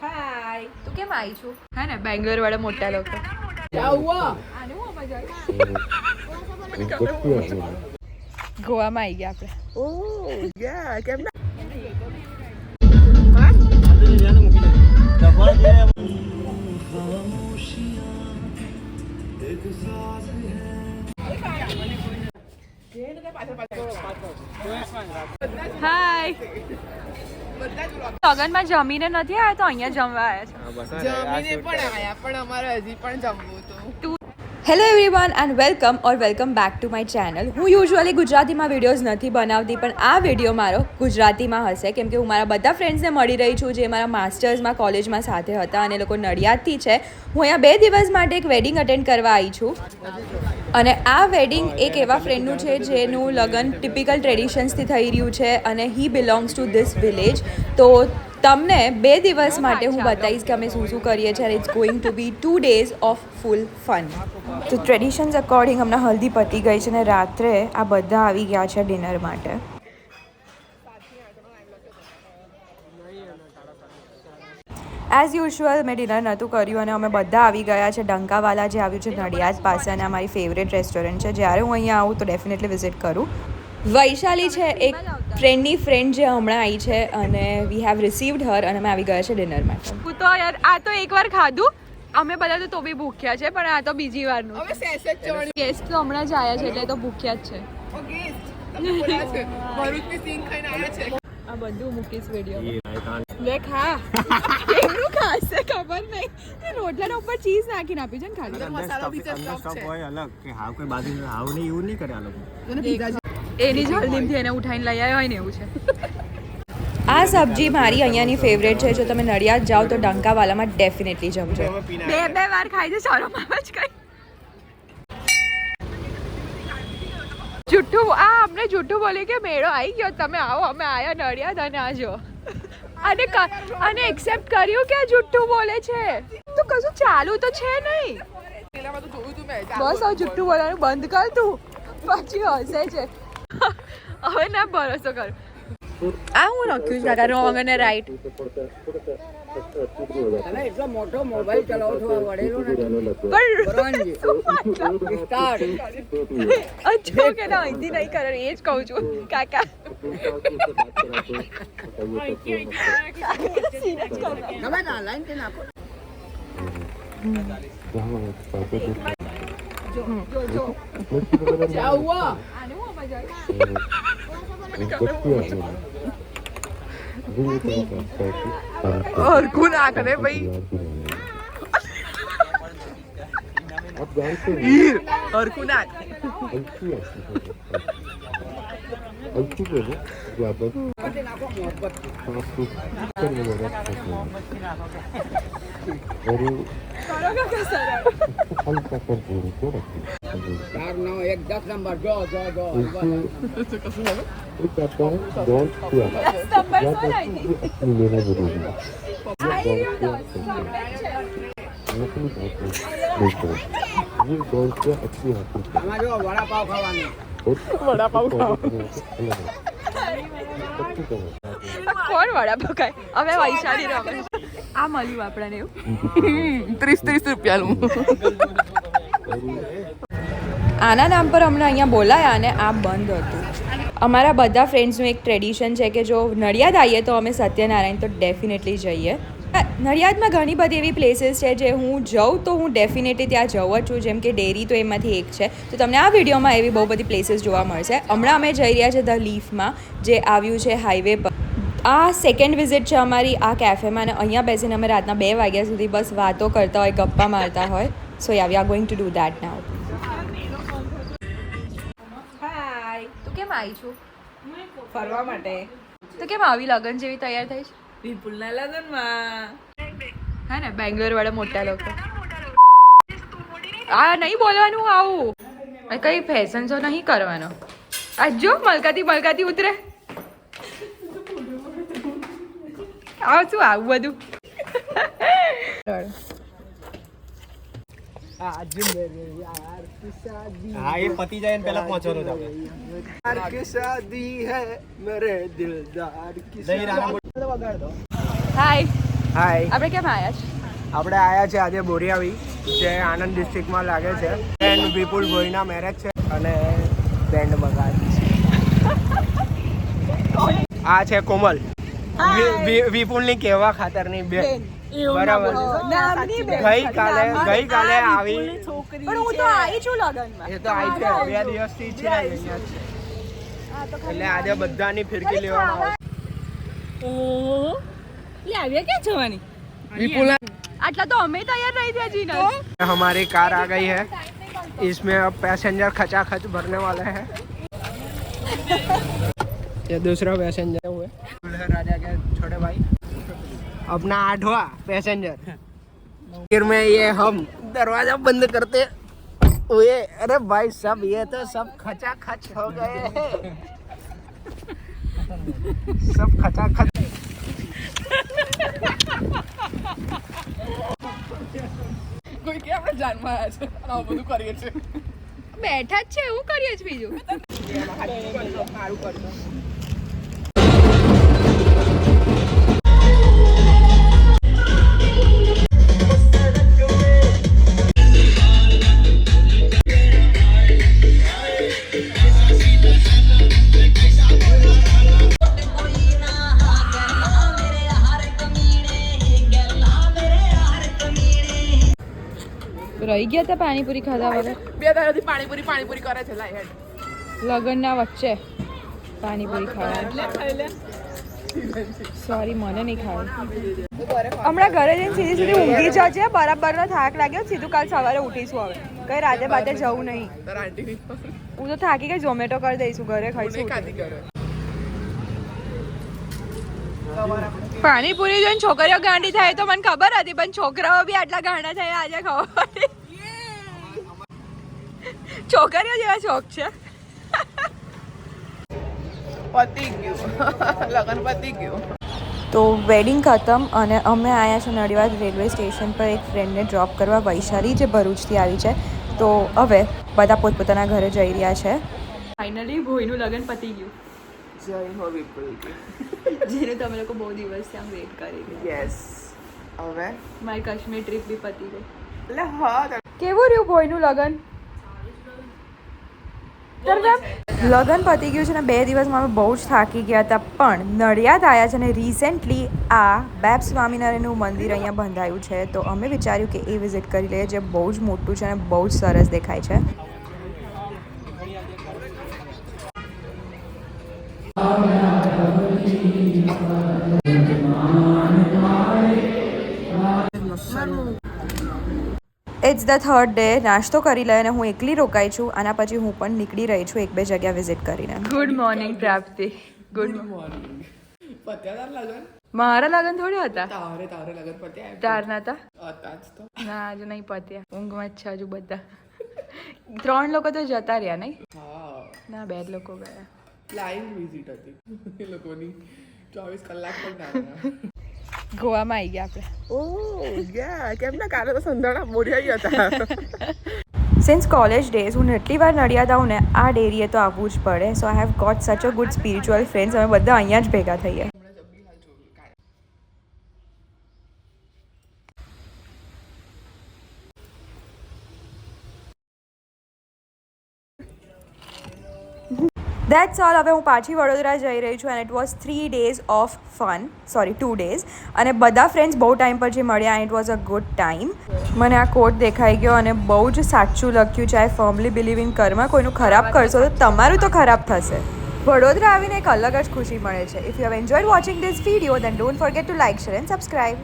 હાય તું કેમ આવી છું હે ને બેંગ્લોર વાળા મોટા લોકો ગોવામાં આવી ગયા આપણે ઓ યા કેમ હાય લગનમાં જમીને નથી આવ્યા તો અહીંયા જમવા આવ્યા છે જમીને પણ આયા પણ અમારે હજી પણ જમવું હતું. Hello everyone and welcome back to my channel. હું યુઝ્યુઅલી ગુજરાતીમાં વિડીયોઝ નથી બનાવતી પણ આ વિડીયો મારો ગુજરાતીમાં હશે કેમ કે હું મારા બધા ફ્રેન્ડ્સને મળી રહી છું જે મારા માસ્ટર્સમાં કોલેજમાં સાથે હતા અને એ લોકો નડિયાદથી છે. હું અહીંયા 2 દિવસ માટે એક વેડિંગ અટેન્ડ કરવા આવી છું અને આ વેડિંગ એક એવા ફ્રેન્ડનું છે જેનું લગ્ન ટિપિકલ ટ્રેડિશન્સથી થઈ રહ્યું છે અને હી બિલોંગ્સ ટુ ધીસ વિલેજ. તો તમને 2 દિવસ માટે હું બતાવીશ કે અમે શું શું કરીએ છીએ અને it's going to be 2 days of full fun. તો ટ્રેડિશન્સ અકોર્ડિંગ હમણાં હલ્દી પતી ગઈ છે અને રાત્રે આ બધા આવી ગયા છે ડિનર માટે. એઝ યુઝ્યુઅલ મેં ડિનર નહોતું કર્યું અને અમે બધા આવી ગયા છે ડંકાવાલા જે આવ્યું છે નડિયાદ પાસે અને અમારી ફેવરેટ રેસ્ટોરન્ટ છે. જ્યારે હું અહીંયા આવું તો ડેફિનેટલી વિઝિટ કરું. વૈશાલી છે એક ફ્રેન્ડની ફ્રેન્ડ જે હમણાં આવી છે અને વી હેવ રિસીવ્ડ હર અને અમે આવી ગયા છે ડિનર માટે. હું તો યાર આ તો એકવાર ખાધું અમે બધા તો બી ભૂખ્યા છે પણ આ તો બીજી વારનું. હવે સેસેટ ચોળી ગેસ્ટ તો હમણાં જ આવ્યા છે એટલે તો ભૂખ્યા જ છે. ઓકે તમને બોલા છે ભરૂચની સિંગ ખાઈને આવ્યા છે. આ બધું મૂકીશ વિડીયો લે ખા કેમનું ખાશે ખબર નહીં તે રોટલાના ઉપર ચીઝ નાખીને આપી છે ને ખાલી મસાલો બીજો સ્ટોક છે હોય અલગ કે હાવ કોઈ બાજુ હાવ નહીં એવું નહીં કરે આ લોકો. મને પીઝા એની જ હલ્દીમથી એને ઉઠાઈને લઈ આવ્યો હોય ને એવું છે. આ સબ્જી મારી અહીંયાની ફેવરેટ છે. જો તમે નડિયાદ જાઓ તો ડંકાવાલામાં ડેફિનેટલી જમજો. 2 વાર ખાઈ છે શરમ આવે જ કઈ. જુઠ્ઠું આ અમને જુઠ્ઠું બોલી કે મેળો આવી ગયો તમે આવો અમે આયા નડિયાદ અને આ જો અને એક્સેપ્ટ કર્યું કે આ જુઠ્ઠું બોલે છે તો કશું ચાલુ તો છે નહીં. પેલામાં તો જોયું તું મેં બસ હવે જુઠ્ઠું બોલવાનું બંધ કર તું પછી હસે છે. હવે ના ભરોસો કર. આ હું લખ્યું છે કાકા રોંગ અને રાઈટ. તમે એટલો મોટો મોબાઈલ ચલાવો છો વડેલો અચ્છો કે ના અહીંથી નહીં કરે એ જ કહું છું કાકા. તમે ના લાઈન થી નાખો. હરખું ના કરે ભાઈ હરખું ના નંબર જો આમાં જો વડાપાવ ખાવાનું. કોણ વડાપાવ ખાય હવે વૈશાલી રમે આ મળ્યું આપણને એવું 30 રૂપિયાનું. આના નામ પર અમને અહીંયા બોલાયા અને આ બંધ હતું. અમારા બધા ફ્રેન્ડ્સનું એક ટ્રેડિશન છે કે જો નડિયાદ આવીએ તો અમે સત્યનારાયણ તો ડેફિનેટલી જઈએ. નડિયાદમાં ઘણી બધી એવી પ્લેસીસ છે જે હું જાઉં તો હું ડેફિનેટલી ત્યાં જઉં જ છું જેમ કે ડેરી તો એમાંથી એક છે. તો તમને આ વિડીયોમાં એવી બહુ બધી પ્લેસીસ જોવા મળશે. હમણાં અમે જઈ રહ્યા છે ધ લીફમાં જે આવ્યું છે હાઈવે પર. આ સેકન્ડ વિઝિટ છે અમારી આ કેફેમાં અને અહીંયા બેસીને અમે રાતના 2 વાગ્યા સુધી બસ વાતો કરતા હોય ગપ્પા મારતા હોય. So ya we are going to do that now. Hi તું કેમ આવી છું ફરવા માટે. તો કેમ આવી લગન જેવી તૈયાર થઈ છે વિપુલના લગનમાં હે ને બેંગ્લોર વાળા મોટા લોકો. આ નહીં બોલવાનું આવું કઈ ફેશન શો નહીં કરવાનો. આ જો મલકાતી ઉતરે આ શું આવું બધું. હા એ પતી જાય ને પેલા પહોંચવાનું જ આપણે. શાદી હૈ મેરે દિલદાર કી. હાય હાય આપણે કેમ આવ્યા છે? આપણે આયા છે આજે બોરિયાવી, જે આણંદ ડિસ્ટ્રિક્ટમાં લાગે છે. બેન વિપુલ ભોઈના મેરેજ છે અને બેન્ડ બગાડી છે. આ છે કોમલ, વિપુલની કહેવા ખાતરની બેન. બરાબર. ગઈકાલે આવી, પણ હું તો આવી છું લગનમાં. એ તો આવી છે 2 દિવસથી છે અહીંયા જ છે. એટલે આજે બધાની ફિરકી લેવામાં આવે. विपुल આટલા તો અમે તૈયાર રહી થયા છીએ ને. हमारी कार आ गई है, इसमें अब पैसेंजर खचाखच भरने वाले हैं. ये दूसरा पैसेंजर हुए दुल्हन राजा के छोटे भाई, अपना 8वां पैसेंजर. फिर में ये हम दरवाजा बंद करते हुए, अरे भाई सब ये तो सब खचाखच हो गए हैं, सब खचाखच. કોઈ કે આપણે જાનમાં આવ્યા છે અને આવું બધું કરીએ છીએ. બેઠા જ છે એવું કરીએ જ બીજું. રહી ગયા હતા પાણીપુરી ખાધા વગર. 2 દાડાથી પાણીપુરી કરે છે. લાય હેડ. લગનના વચ્ચે પાણીપુરી ખાવા. સોરી, મને નહીં ખાવી. હમણાં ઘરે જઈને સીધી ઊંઘી જજે. બરાબરનો થાક લાગ્યો, સીધું કાલ સવારે ઉઠીશું. હવે કઈ રાતે બાતે જવું નહીં. તારા આંટી હું તો થાકી ગઈ, ઝોમેટો કરી દઈશું, ઘરે ખાઈશું. ખાધી કરે. પાણીપુરી જોઈને છોકરીઓ ગાંડી થાય તો મને ખબર હતી, પણ છોકરાઓ બી આટલા ગાંડા થાય આજે ખબર પડી. છોકરીઓ જેવા શોખ છે. પતી ગયું લગન પતી ગયું. તો વેડિંગ ખતમ અને અમે આવ્યા છે નડિયાદ રેલવે સ્ટેશન પર એક ફ્રેન્ડને ડ્રોપ કરવા. વૈશાલી જે ભરૂચથી આવી છે. તો હવે બધા પોતપોતાના ઘરે જઈ રહ્યા છે. ફાઇનલી ભોઈનું લગન પતી ગયું. જય હો વિપુલ. જેને તમે લોકો બહુ દિવસથી આમ વેટ કરી. યસ. હવે મારી કાશ્મીર ટ્રીપ બી પતી ગઈ. એટલે હા કેવું રહ્યું ભોઈનું લગન? લગન પતી ગયું છે ને 2 દિવસમાં અમે બહુ જ થાકી ગયા હતા, પણ નડિયાદ આવ્યા છે ને રિસેન્ટલી આ બેપ સ્વામિનારાયણનું મંદિર અહીંયા બંધાયું છે. તો અમે વિચાર્યું કે એ વિઝિટ કરી લઈએ, જે બહુ જ મોટું છે અને બહુ જ સરસ દેખાય છે. It's the 3rd day. નાસ્તો કરી લે અને હું એકલી રોકાઈ છું. આના પછી હું પણ નીકળી રહી છું 1-2 જગ્યા વિઝિટ કરીને. Good morning Prapti. Good morning. પત્યા તાર લગન? મારા લગન થોડી હતા. તારે લગન પત્યા? તારના હતા હતા જ તો. ના, હજુ નહીં પત્યા. ઊંઘમાં જ છે હજુ બધા. 3 લોકો તો જતા રહ્યા નહીં? હા ના, 2 લોકો ગયા. ફ્લાઇંગ વિઝિટ હતી એ લોકોની. 24 કલાક પણ ના રહ્યા. ગોવામાં આવી ગયા આપણે. ઓહ યા, કેમ ના કાલે તો સંધાણા બોરિયા હતા. સિન્સ કોલેજ ડેઝ હું એટલી વાર નડિયાદ આવું ને, આ ડેરીએ તો આવવું જ પડે. સો આઈ હેવ ગોટ સચ અ ગુડ સ્પિરિચ્યુઅલ ફ્રેન્ડ્સ. અમે બધા અહીંયા જ ભેગા થઈએ. That's all. હવે હું પાછી વડોદરા જઈ રહી છું. And it was 3 days of fun. Sorry 2 days. અને બધા ફ્રેન્ડ્સ બહુ ટાઈમ પછી મળ્યા. And it was a good time. મને આ કોટ દેખાઈ ગયો અને બહુ જ સાચું લખ્યું છે. આઈ ફર્મલી બિલીવ ઇન કર્મા. કોઈનું ખરાબ કરશો તો તમારું તો ખરાબ થશે. વડોદરા આવીને એક અલગ જ ખુશી મળે છે. If you have enjoyed watching this video, then don't forget to like, share and subscribe.